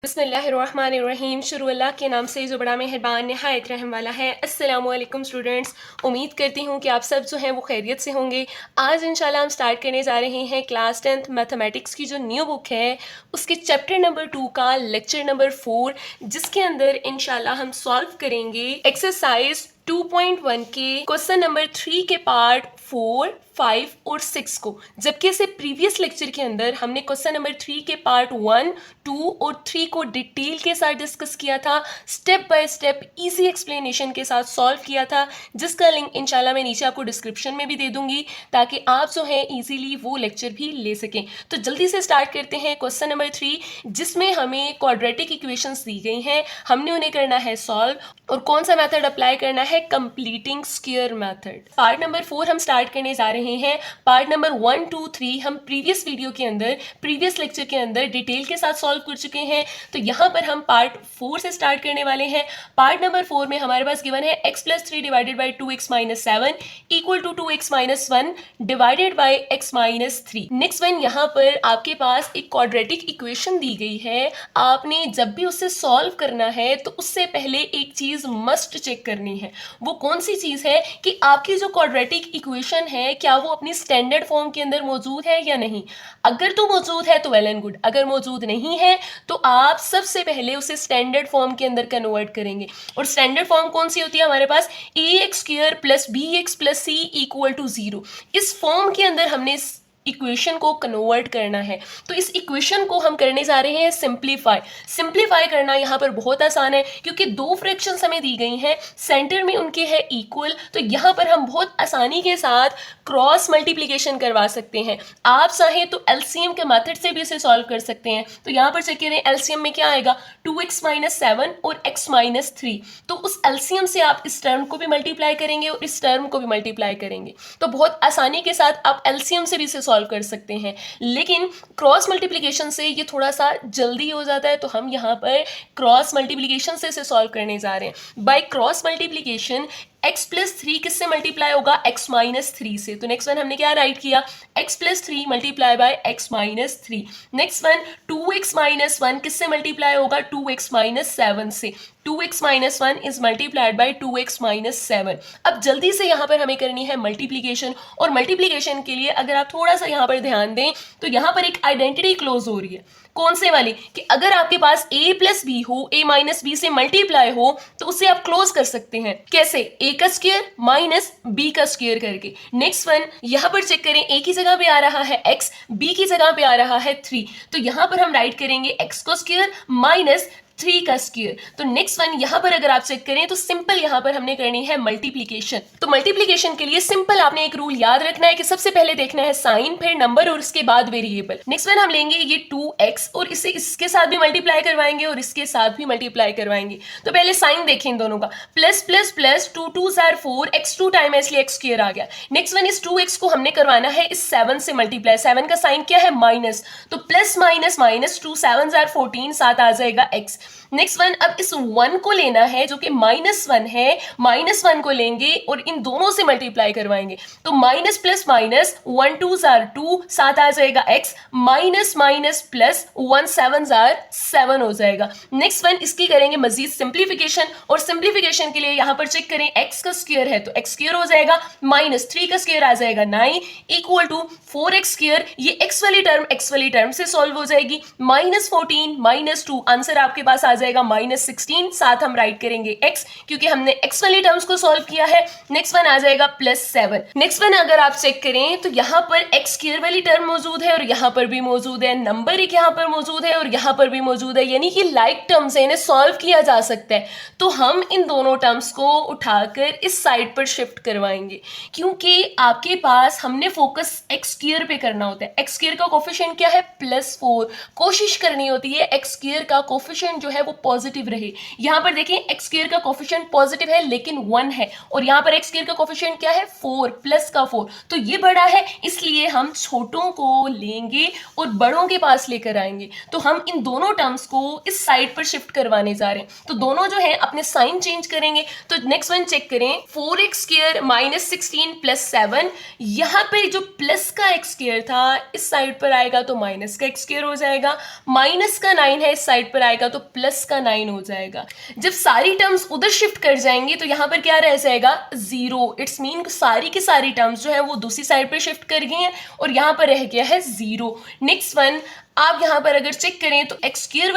बिस्मिल्लाहिर्रहमानिर्रहीम। शुरू अल्लाह के नाम से जो बड़ा मेहरबान नहायत रहम वाला है। अस्सलामु अलैकुम स्टूडेंट्स, उम्मीद करती हूँ कि आप सब जो हैं वो खैरियत से होंगे। आज इंशाल्लाह हम स्टार्ट करने जा रहे हैं क्लास 10th मैथमेटिक्स की जो न्यू बुक है उसके चैप्टर नंबर 2 का लेक्चर नंबर 4, जिसके अंदर इंशाल्लाह हम सॉल्व करेंगे एक्सरसाइज 2.1 के क्वेश्चन नंबर 3 के पार्ट 4, 5 और 6 को। जबकि इसे प्रीवियस लेक्चर के अंदर हमने क्वेश्चन नंबर 3 के पार्ट 1, 2 और 3 को डिटेल के साथ डिस्कस किया था, step by step easy explanation के साथ सॉल्व किया था, जिसका लिंक इंशाल्लाह मैं नीचे आपको डिस्क्रिप्शन में भी दे दूंगी ताकि आप जो है इजीली वो लेक्चर भी ले सकें। तो जल्दी से स्टार्ट करते हैं क्वेश्चन नंबर 3, जिसमें हमें क्वाड्रेटिक इक्वेशंस दी गई हैं, हमने उन्हें करना है सॉल्व। और कौन सा मेथड अप्लाई करना है? Completing square method. Part number 4 हम स्टार्ट करने जा रहे हैं। पार्ट नंबर 1, 2, 3 हम प्रीवियस वीडियो के अंदर, प्रीवियस लेक्चर के अंदर डिटेल के साथ सॉल्व कर चुके हैं। तो यहाँ पर हम पार्ट 4 से स्टार्ट करने वाले हैं। पार्ट नंबर 4 में हमारे पास गिवन है x+3 divided by 2x-7 equal to 2x-1 divided by x-3। Next one, यहाँ पर आपके पास एक क्वाड्रेटिक इक्वेशन दी गई है। आपने जब भी उसे सॉल्व करना है तो उससे पहले एक चीज मस्ट चेक करनी है। वो कौन सी चीज है कि आपकी जो क्वाड्रेटिक इक्वेशन है क्या वो अपनी स्टैंडर्ड फॉर्म के अंदर मौजूद है या नहीं। अगर तो मौजूद है तो वेल एंड गुड, अगर मौजूद नहीं है तो आप सबसे पहले उसे स्टैंडर्ड फॉर्म के अंदर कन्वर्ट करेंगे। और स्टैंडर्ड फॉर्म कौन सी होती है हमारे पास? ax² plus bx plus c equal to 0। इस फॉर्म के अंदर हमने इक्वेशन को कन्वर्ट करना है। तो इस इक्वेशन को हम करने जा रहे हैं सिंप्लीफाई। सिंप्लीफाई करना यहाँ पर बहुत आसान है क्योंकि दो फ्रैक्शंस हमें दी गई हैं, सेंटर में उनके है इक्वल। तो यहाँ पर हम बहुत आसानी के साथ क्रॉस मल्टीप्लिकेशन करवा सकते हैं। आप चाहें तो एलसीएम के मेथड से भी इसे सॉल्व कर सकते हैं। तो यहाँ पर चेक करें, एलसीएम में क्या आएगा? 2x-7 और x-3। तो उस एलसीएम से आप इस टर्म को भी मल्टीप्लाई करेंगे और इस टर्म को भी मल्टीप्लाई करेंगे। तो बहुत आसानी के साथ आप एलसीएम से भी इसे सॉल्व कर सकते हैं। लेकिन क्रॉस मल्टीप्लिकेशन से ये थोड़ा सा जल्दी हो जाता है, तो हम यहाँ पर क्रॉस मल्टीप्लिकेशन से इसे सॉल्व करने जा रहे हैं। बाय क्रॉस मल्टीप्लिकेशन x+3 किससे मल्टीप्लाई होगा? x-3 से। तो नेक्स्ट वन हमने क्या राइट किया? x+3 multiply by x-3। Next one 2x-1 किससे मल्टीप्लाई होगा? 2x-7 से। 2x-1 is multiplied by 2x-7। अब जल्दी से यहाँ पर हमें करनी है मल्टीप्लिकेशन, और मल्टीप्लिकेशन के लिए अगर आप थोड़ा सा यहाँ पर ध्यान दें तो यहाँ पर एक आइडेंटिटी क्लोज हो रही है। कौन से वाली? कि अगर आपके पास a प्लस बी हो, a माइनस बी से मल्टीप्लाई हो, तो उसे आप क्लोज कर सकते हैं। कैसे? a का स्क्वायर माइनस b का स्क्वायर करके। नेक्स्ट वन, यहां पर चेक करें, a की जगह पे आ रहा है x, b की जगह पे आ रहा है 3। तो यहां पर हम राइट करेंगे x का स्क्वायर माइनस 3 का स्क्वायर। तो नेक्स्ट वन, यहां पर अगर आप चेक करें तो सिंपल यहां पर हमने करनी है मल्टीप्लिकेशन। तो मल्टीप्लिकेशन के लिए सिंपल आपने एक रूल याद रखना है कि सबसे पहले देखना है साइन, फिर नंबर और उसके बाद वेरिएबल। नेक्स्ट वन हम लेंगे ये 2x और इसे इसके साथ भी मल्टीप्लाई करवाएंगे और इसके साथ भी मल्टीप्लाई करवाएंगे। तो पहले साइन देखें इन दोनों का, plus plus plus 2 2 4 x2 time है इसलिए x स्क्वायर आ गया। नेक्स्ट वन, इस 2x को हमने करवाना है इस 7 से मल्टीप्लाई। 7 का साइन क्या है? माइनस। तो प्लस माइनस माइनस 2 7 14, साथ आ जाएगा x। नेक्स्ट वन, अब इस 1 को लेना है जो कि -1 है, -1 को लेंगे और इन दोनों से मल्टीप्लाई करवाएंगे। तो माइनस प्लस माइनस 1 2 2, साथ आ जाएगा x, माइनस माइनस प्लस 1 7 7 हो जाएगा। नेक्स्ट वन, इसकी करेंगे मजीद सिंप्लीफिकेशन, और सिंप्लीफिकेशन के लिए यहां पर चेक करें, x का स्क्वायर है तो x स्क्वायर हो जाएगा, माइनस 3 का स्क्वायर आ जाएगा 9 इक्वल टू 4x स्क्वायर। ये x वाली टर्म से सॉल्व हो जाएगी। -14 -2, आंसर आपके पास आ जाएगा -16। साथ हम राइट करेंगे x क्योंकि हमने x वाली टर्म्स को सॉल्व किया है। नेक्स्ट वन आ जाएगा +7। नेक्स्ट वन अगर आप चेक करें तो यहाँ पर x स्क्वायर वाली टर्म मौजूद है और यहाँ पर भी मौजूद है, नंबर एक यहाँ पर मौजूद है और यहाँ पर भी मौजूद है, यानी कि लाइक टर्म्स है, इन्हें सॉल्व किया जा सकता है। तो हम इन दोनों टर्म्स को उठाकर इस साइड पर शिफ्ट करवाएंगे क्योंकि आपके पास हमने फोकस x स्क्वायर पे करना होता है। x स्क्वायर का कोफिशिएंट क्या है? +4। कोशिश करनी होती है x स्क्वायर का कोफिशिएंट जो जो है वो पॉजिटिव रहे। यहाँ पर देखें एक्स स्क्वायर का कोफिशिएंट पॉजिटिव है लेकिन 1 है, और यहाँ पर एक्स स्क्वायर का कोफिशिएंट क्या है 4 प्लस का 4, तो ये बड़ा है, इसलिए हम छोटों को लेंगे और बड़ों के पास लेकर आएंगे। तो हम इन दोनों टर्म्स को इस साइड पर शिफ्ट करवाने जा रहे हैं, तो दोनों जो है अपने साइन चेंज करेंगे। तो नेक्स्ट वन चेक करें, 4x स्क्वायर माइनस 16 प्लस 7, यहाँ पे जो प्लस का एक्स स्क्वायर था इस साइड पर आएगा तो माइनस का एक्स स्क्वायर हो जाएगा, माइनस का 9 है इस साइड पर आएगा तो प्लस का 9 हो जाएगा। जब सारी टर्म्स उधर शिफ्ट कर जाएंगी तो यहाँ पर क्या रह जाएगा 0, इट्स मीन सारी की सारी टर्म्स जो है वो दूसरी साइड पर शिफ्ट कर गई हैं और यहाँ पर रह गया है 0। नेक्स्ट वन, आप यहाँ पर अगर चेक करें तो एक्स स्क्वायर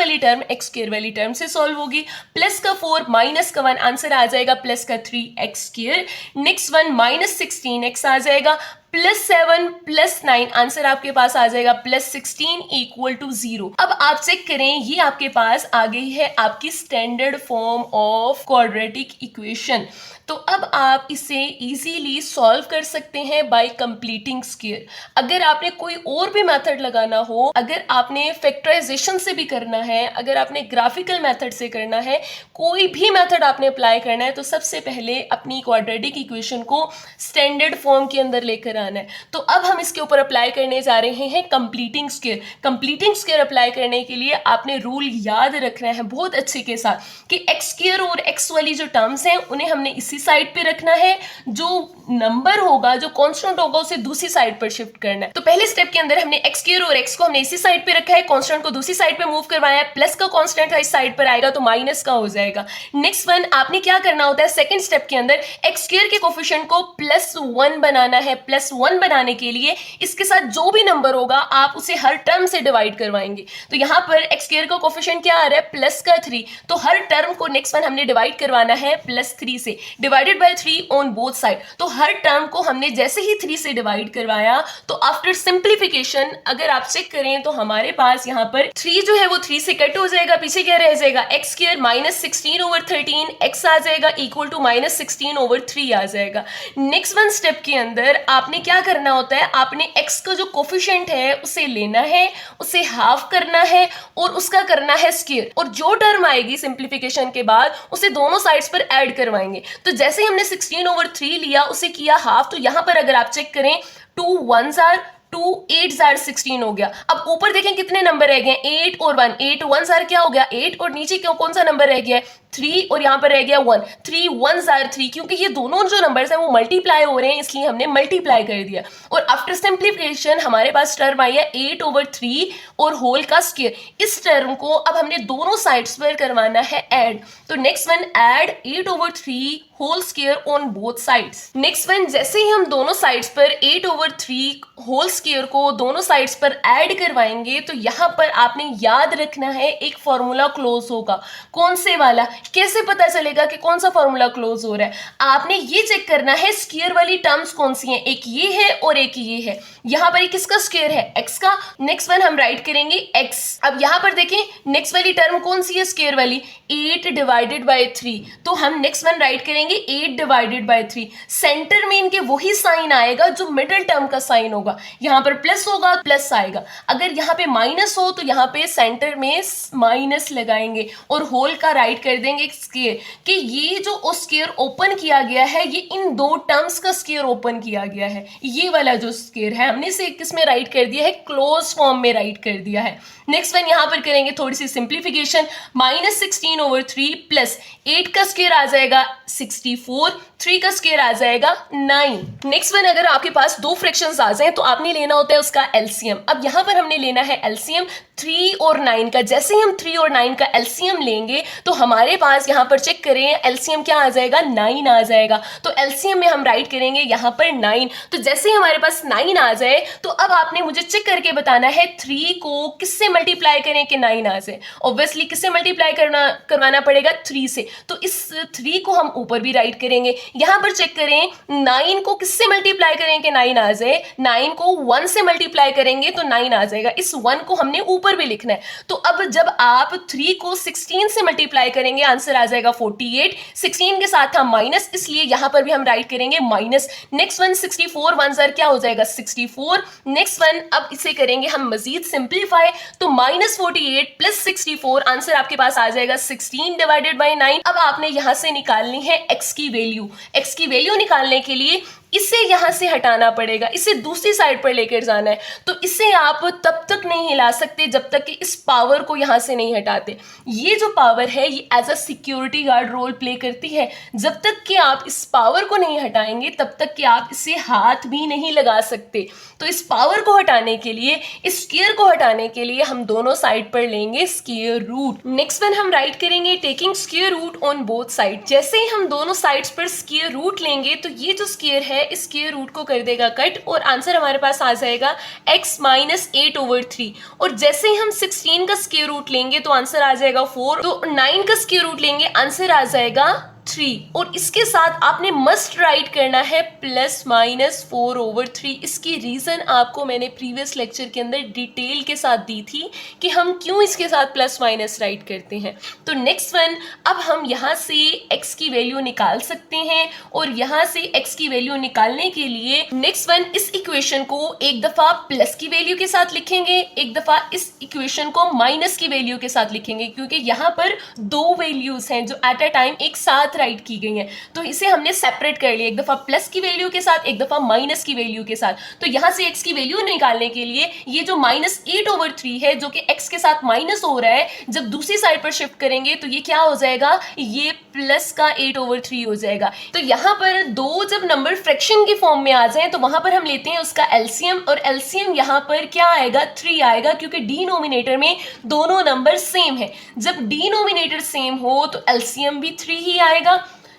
वाली टर्म से सॉल्व होगी, प्लस का 4 माइनस का 1 आंसर आ जाएगा प्लस का 3 x square. Next one minus 16 x आ जाएगा, प्लस 7 प्लस 9 आंसर आपके पास आ जाएगा प्लस 16 इक्वल टू 0। अब आप चेक करें, ये आपके पास आ गई है आपकी standard form of quadratic equation. तो अब आप इसे इजीली सॉल्व कर सकते हैं बाय कंप्लीटिंग स्क्वायर। अगर आपने कोई और भी मेथड लगाना हो, अगर आपने फैक्टराइजेशन से भी करना है, अगर आपने ग्राफिकल मेथड से करना है, कोई भी मेथड आपने अप्लाई करना है, तो सबसे पहले अपनी क्वाड्रेटिक इक्वेशन को स्टैंडर्ड फॉर्म के अंदर लेकर आना है। तो अब हम इसके ऊपर अप्लाई करने जा रहे हैं completing square. Completing square apply करने के लिए आपने रूल याद रखना है बहुत अच्छे के साथ कि एक्स स्क्वायर और एक्स वाली जो टर्म्स हैं उन्हें हमने इसी साइड पे रखना है, जो नंबर होगा, जो कांस्टेंट होगा, उसे दूसरी साइड पर शिफ्ट करना है। तो पहले स्टेप के अंदर हमने एक्स स्क्वायर और एक्स को हमने इसी साइड पे रखा है, कांस्टेंट को दूसरी साइड पे मूव करवाया है, प्लस का कांस्टेंट इस साइड पर आएगा तो माइनस का हो जाएगा। नेक्स्ट वन, आपने क्या करना होता है सेकंड स्टेप के अंदर, एक्स स्क्वायर के कोफिशिएंट को +1 बनाना है। +1 बनाने के लिए इसके साथ जो भी नंबर होगा आप उसे हर टर्म से डिवाइड करवाएंगे। तो यहाँ पर एक्स स्क्वायर का कोफिशिएंट क्या आ रहा है प्लस का 3, तो हर टर्म को नेक्स्ट वन हमने डिवाइड करवाना है +3 से, divided by 3 on both side. तो हर टर्म को हमने जैसे ही 3 से डिवाइड करवाया तो आफ्टर सिंप्लीफिकेशन अगर आप चेक करें तो हमारे पास यहाँ पर 3 जो है वो 3 से कट हो जाएगा, पीछे क्या रह जाएगा एक्स स्क्वायर -16/13 एक्स आ जाएगा इक्वल टू -16/3 आ जाएगा। नेक्स्ट वन स्टेप के अंदर आपने क्या करना होता है, आपने एक्स का जो कोफिशिएंट है उसे लेना है, उसे हाफ करना है और उसका करना है स्क्वायर, और जो टर्म आएगी सिंप्लीफिकेशन के बाद उसे दोनों साइड्स पर ऐड करवाएंगे। तो जैसे ही हमने 16/3 लिया उसे किया हाफ, तो यहां पर अगर आप चेक करें 2 1s are 2 8s are 16 हो गया। अब ऊपर देखें कितने नंबर रह गए 8 और 1, 8 1s are क्या हो गया 8, और नीचे क्यों कौन सा नंबर रह गया 3 और यहाँ पर रह गया 1, 3 1s are 3, क्योंकि ये दोनों जो नंबर्स हैं वो मल्टीप्लाई हो रहे हैं इसलिए हमने मल्टीप्लाई कर दिया। और आफ्टर सिंप्लीफिकेशन हमारे पास टर्म आई है 8/3 और होल का स्क्वायर। इस टर्म को अब हमने दोनों साइड्स पर करवाना है ऐड। तो next one add 8/3 whole square on both sides. Next one, जैसे ही हम दोनों साइड्स पर 8/3 होल स्क्वायर को दोनों साइड्स पर ऐड करवाएंगे तो यहाँ पर आपने याद रखना है एक फॉर्मूला क्लोज होगा। कौन से वाला, कैसे पता चलेगा कि कौन सा फॉर्मूला क्लोज हो रहा है, आपने ये चेक करना है स्क्वायर वाली टर्म्स कौन सी हैं, एक ये है और एक ये है। यहाँ पर किसका स्क्वायर है एक्स का, नेक्स्ट वन हम राइट करेंगे एक्स। अब यहाँ पर देखें नेक्स्ट वाली टर्म कौन सी है स्क्वायर वाली 8/3, तो हम नेक्स्ट वन राइट करेंगे 8/3। सेंटर में इनके वही साइन आएगा जो मिडिल टर्म का साइन होगा, यहाँ पर प्लस होगा प्लस आएगा, अगर यहाँ पे माइनस हो तो यहाँ पे सेंटर में माइनस लगाएंगे और होल का राइट कर देंगे स्क्वायर, कि ये जो स्क्वायर ओपन किया गया है ये इन दो टर्म्स का स्क्वायर ओपन किया गया है। ये वाला जो स्क्वायर है हमने इसे किस में राइट कर दिया है क्लोज फॉर्म में राइट कर दिया है। नेक्स्ट वन यहाँ पर करेंगे थोड़ी सी सिंप्लीफिकेशन, -16/3 प्लस 8 का स्क्वायर आ जाएगा 64, 3 का स्क्वायर आ जाएगा 9। नेक्स्ट वन, अगर आपके पास दो फ्रैक्शंस आ जाए तो आपने लेना होता है उसका एलसीएम। अब यहाँ पर हमने लेना है एलसीएम 3 और 9 का। जैसे ही हम 3 और 9 का एलसीएम लेंगे तो हमारे पास यहाँ पर चेक करें एलसीएम क्या आ जाएगा 9 आ जाएगा। तो एलसीएम में हम राइट करेंगे यहाँ पर 9। तो जैसे ही हमारे पास 9 आ जाए तो अब आपने मुझे चेक करके बताना है 3 को किससे मल्टीप्लाई करें कि 9 आ जाए। ऑब्वियसली किससे मल्टीप्लाई करवाना पड़ेगा 3 से, तो इस 3 को हम ऊपर भी राइट करेंगे। यहाँ पर चेक करें 9 को किससे मल्टीप्लाई करें कि 9 आ जाए, 9 को 1 से मल्टीप्लाई करेंगे तो 9 आ जाएगा। इस 1 को हमने ऊपर भी लिखना है। तो अब जब आप 3 को 16 से मल्टीप्लाई करेंगे आंसर आ जाएगा 48। 16 के साथ था माइनस, इसलिए यहां पर भी हम राइट करेंगे माइनस। नेक्स्ट वन 64, 1 ज़र क्या हो जाएगा 64। नेक्स्ट वन अब इसे करेंगे हम मजीद सिंप्लीफाई, तो -48 प्लस 64 आंसर आपके पास आ जाएगा 16 डिवाइडेड बाई 9। अब आपने यहां से निकालनी है x की वैल्यू। x की वैल्यू निकालने के लिए इसे यहां से हटाना पड़ेगा, इसे दूसरी साइड पर लेकर जाना है। तो इसे आप तब तक नहीं हिला सकते जब तक कि इस पावर को यहां से नहीं हटाते। ये जो पावर है ये as a security guard role play करती है। जब तक कि आप इस पावर को नहीं हटाएंगे तब तक कि आप इसे हाथ भी नहीं लगा सकते। तो इस पावर को हटाने के लिए, इस स्क्वायर को हटाने के लिए हम दोनों साइड पर लेंगे स्क्वायर रूट। नेक्स्ट वन हम राइट करेंगे taking square root on both side. जैसे ही हम दोनों साइड्स पर स्क्वायर रूट लेंगे तो ये जो स्क्वायर है इस स्क्वायर रूट को कर देगा कट और आंसर हमारे पास आ जाएगा x माइनस 8/3। और जैसे ही हम 16 का स्क्वायर रूट लेंगे तो आंसर आ जाएगा 4। तो 9 का स्क्वायर रूट लेंगे आंसर आ जाएगा 3। और इसके साथ आपने मस्ट राइट करना है +-4/3। इसकी रीजन आपको मैंने प्रीवियस लेक्चर के अंदर डिटेल के साथ दी थी कि हम क्यों इसके साथ प्लस माइनस राइट करते हैं। तो नेक्स्ट वन अब हम यहाँ से x की वैल्यू निकाल सकते हैं और यहाँ से x की वैल्यू निकालने के लिए नेक्स्ट वन इस इक्वेशन को एक दफा प्लस की वैल्यू के साथ लिखेंगे, एक दफा इस इक्वेशन को माइनस की वैल्यू के साथ लिखेंगे, क्योंकि यहाँ पर दो वैल्यूज हैं जो एट अ टाइम एक साथ राइट की गई हैं। तो इसे हमने सेपरेट कर लिया, एक दफा प्लस की वैल्यू के साथ, एक दफा माइनस की वैल्यू के साथ। तो यहाँ से x की वैल्यू निकालने के लिए ये जो -8/3 है जो कि x के साथ माइनस हो रहा है, जब दूसरी साइड पर शिफ्ट करेंगे तो ये क्या हो जाएगा, ये प्लस का 8/3 हो जाएगा। तो यहाँ पर दो जब नंबर फ्रैक्शन की फॉर्म में आ जाए तो वहां पर हम लेते हैं उसका एलसीएम, और एलसीएम यहाँ पर क्या आएगा 3 आएगा, क्योंकि डिनोमिनेटर में दोनों नंबर सेम है। जब डिनोमिनेटर सेम हो तो एलसीएम भी 3 ही आएगा।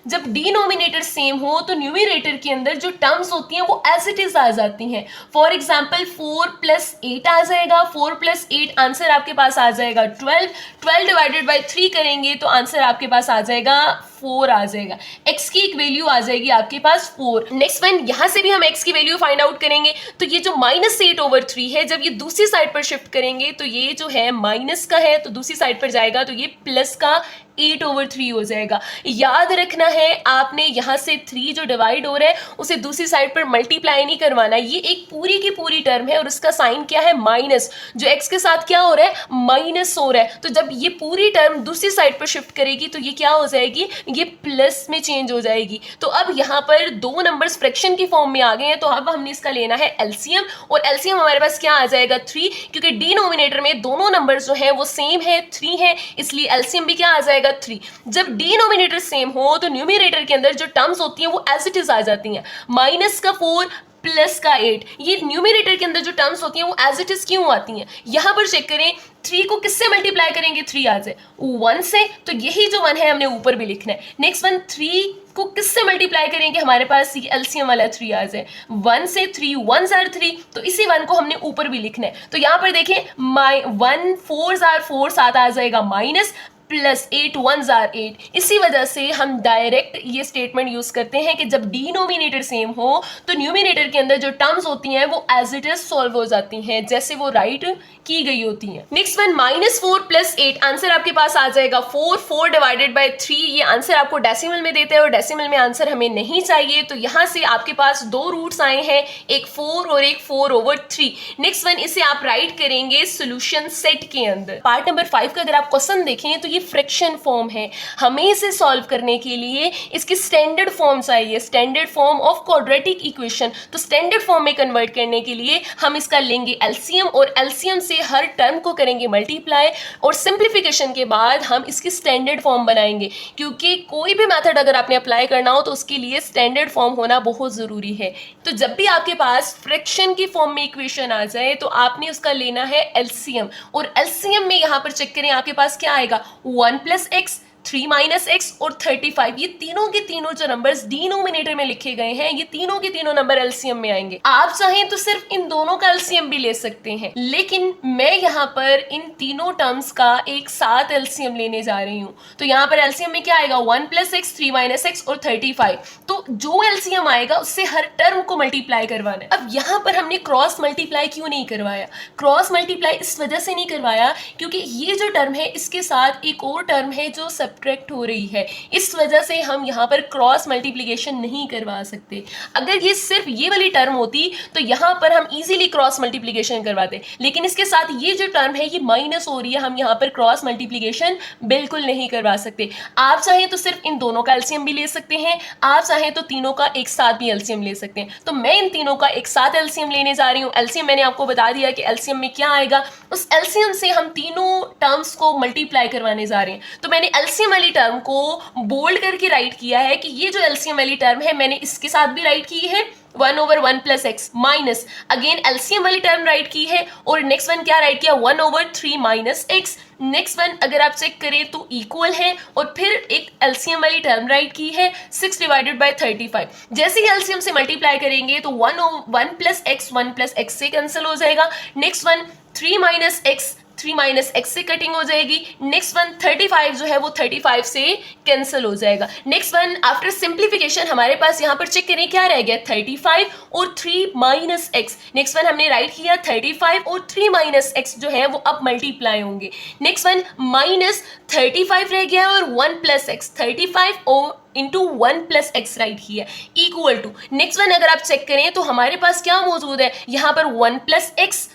जब डिनोमिनेटर सेम हो तो न्यूमरेटर के अंदर जो टर्म्स होती हैं वो एज इट इज आ जाती हैं। फॉर एग्जांपल 4 + 8 आ जाएगा, 4 + 8 आंसर आपके पास आ जाएगा 12। 12 डिवाइडेड बाई 3 करेंगे तो आंसर आपके पास आ जाएगा 4 आ जाएगा। x की एक वैल्यू आ जाएगी आपके पास 4। नेक्स्ट वन यहाँ से भी हम x की वैल्यू फाइंड आउट करेंगे। तो ये जो -8/3 है जब ये दूसरी साइड पर शिफ्ट करेंगे तो ये जो है माइनस का है तो दूसरी साइड पर जाएगा तो ये प्लस का 8/3 हो जाएगा। याद रखना है आपने यहाँ से 3 जो डिवाइड हो रहा है उसे दूसरी साइड पर मल्टीप्लाई नहीं करवाना। ये एक पूरी की पूरी टर्म है और उसका साइन क्या है माइनस, जो x के साथ क्या हो रहा है माइनस हो रहा है। तो जब ये पूरी टर्म दूसरी साइड पर शिफ्ट करेगी तो ये क्या हो जाएगी, ये प्लस में चेंज हो जाएगी। तो अब यहाँ पर दो नंबर्स फ्रैक्शन की फॉर्म में आ गए हैं तो अब हमने इसका लेना है एलसीएम, और एलसीएम हमारे पास क्या आ जाएगा 3, क्योंकि डिनोमिनेटर में दोनों नंबर्स जो है वो सेम है 3 है, इसलिए एलसीएम भी क्या आ जाएगा 3। जब डिनोमिनेटर सेम हो तो न्यूमरेटर के अंदर जो टर्म्स होती हैं वो एज इट इज आ जाती हैं। माइनस का 4 प्लस का 8, ये न्यूमरेटर के अंदर जो टर्म्स होती हैं वो एज इट इज क्यों आती हैं। यहां पर चेक करें 3 को किससे मल्टीप्लाई करेंगे, 3 आ जाए 1 से, तो यही जो 1 है हमने ऊपर भी लिखना है। नेक्स्ट वन 3 को किससे मल्टीप्लाई करेंगे, हमारे पास ये एलसीएम वाला 3 आ जाए 1 से, 3 1 ज़ार 3, तो इसी 1 को हमने ऊपर भी लिखना है। तो यहाँ पर देखें 1 4 ज़ार 4 साथ आ जाएगा माइनस, +8 1 ज़ार 8। इसी वजह से हम डायरेक्ट ये स्टेटमेंट यूज करते हैं कि जब डिनोमिनेटर सेम हो तो न्यूमरेटर के अंदर जो टर्म्स होती हैं वो एज इट इज सॉल्व हो जाती हैं जैसे वो राइट की गई होती हैं। नेक्स्ट वन -4 + 8 आंसर आपके पास आ जाएगा 4। 4 डिवाइडेड बाई 3 ये आंसर आपको डेसिमल में देते हैं और डेसिमल में आंसर हमें नहीं चाहिए, तो यहाँ से आपके पास दो रूट्स आए हैं, एक 4 और एक 4/3। नेक्स्ट वन इसे आप राइट करेंगे सोल्यूशन सेट के अंदर। पार्ट नंबर 5 का अगर आप क्वेश्चन देखें तो ये फ्रैक्शन फॉर्म है। हमें इसे सॉल्व करने के लिए इसकी स्टैंडर्ड फॉर्म चाहिए, standard form of quadratic equation. तो स्टैंडर्ड फॉर्म में कन्वर्ट करने के लिए हम इसका लेंगे एलसीएम और एलसीएम से हर टर्म को करेंगे मल्टीप्लाई, और सिंप्लीफिकेशन के बाद हम इसकी स्टैंडर्ड फॉर्म बनाएंगे, क्योंकि कोई भी मेथड अगर आपने अप्लाई करना हो तो उसके लिए स्टैंडर्ड फॉर्म होना बहुत ज़रूरी है। तो जब भी आपके पास फ्रैक्शन की फॉर्म में इक्वेशन आ जाए तो आपने उसका लेना है एलसीएम, और एलसीएम में यहाँ पर चेक करें आपके पास क्या आएगा 1 + x 3 माइनस एक्स और 35, ये तीनों के तीनों जो नंबर्स डिनोमिनेटर में लिखे गए हैं, ये तीनों के तीनों नंबर एलसीएम में आएंगे। आप चाहें तो सिर्फ इन दोनों का एलसीएम भी ले सकते हैं, लेकिन मैं यहाँ पर इन तीनों टर्म्स का एक साथ एलसीएम लेने जा रही हूँ। तो यहाँ पर एलसीएम में क्या आएगा, 1 प्लस एक्स, 3 माइनस एक्स और 35। तो जो एलसीएम आएगा उससे हर टर्म को मल्टीप्लाई करवाना है। अब यहाँ पर हमने क्रॉस मल्टीप्लाई क्यों नहीं करवाया? क्रॉस मल्टीप्लाई इस वजह से नहीं करवाया क्योंकि ये जो टर्म है इसके साथ एक और टर्म है जो सब्ट्रैक्ट हो रही है, इस वजह से हम यहाँ पर क्रॉस मल्टीप्लिकेशन नहीं करवा सकते। अगर ये सिर्फ ये वाली टर्म होती तो यहाँ पर हम इजीली क्रॉस मल्टीप्लिकेशन करवाते, लेकिन इसके साथ ये जो टर्म है ये माइनस हो रही है, हम यहाँ पर क्रॉस मल्टीप्लिकेशन बिल्कुल नहीं करवा सकते। आप चाहें तो सिर्फ इन दोनों का एलसीएम भी ले सकते हैं, आप चाहें तो तीनों का एक साथ भी एलसीएम ले सकते हैं। तो मैं इन तीनों का एक साथ एलसीएम लेने जा रही हूँ। एलसीएम मैंने आपको बता दिया कि एलसीएम में क्या आएगा, उस एलसीएम से हम तीनों टर्म्स को मल्टीप्लाई करवाने जा रहे हैं। तो मैंने एलसीएम वाली टर्म को बोल्ड करके राइट किया है कि ये जो एलसीएम वाली टर्म है मैंने इसके साथ भी राइट की है 1/1 plus x minus, again LCM वाली टर्म राइट की है, और नेक्स्ट वन क्या राइट किया, 1/3 माइनस एक्स। नेक्स्ट वन अगर आप चेक करें तो इक्वल है, और फिर एक एलसीएम वाली टर्म राइट की है 6 डिवाइडेड बाय 35। जैसे ही एलसीएम से मल्टीप्लाई करेंगे तो 1 प्लस एक्स से कैंसिल हो जाएगा। Next one 3 minus x, 3 minus x से कटिंग हो जाएगी। नेक्स्ट वन 35 जो है वो 35 से कैंसिल हो जाएगा। नेक्स्ट वन आफ्टर सिंप्लीफिकेशन हमारे पास यहाँ पर चेक करें क्या रह गया, 35 और 3 माइनस एक्स। नेक्स्ट वन हमने राइट किया 35 और 3 माइनस एक्स जो है वो अब मल्टीप्लाई होंगे। नेक्स्ट वन माइनस 35 रह गया और 1 प्लस एक्स, 35 और इंटू 1 प्लस एक्स राइट किया इक्वल टू। नेक्स्ट वन अगर आप चेक करें तो हमारे पास क्या मौजूद है, यहाँ पर 1 प्लस एक्स,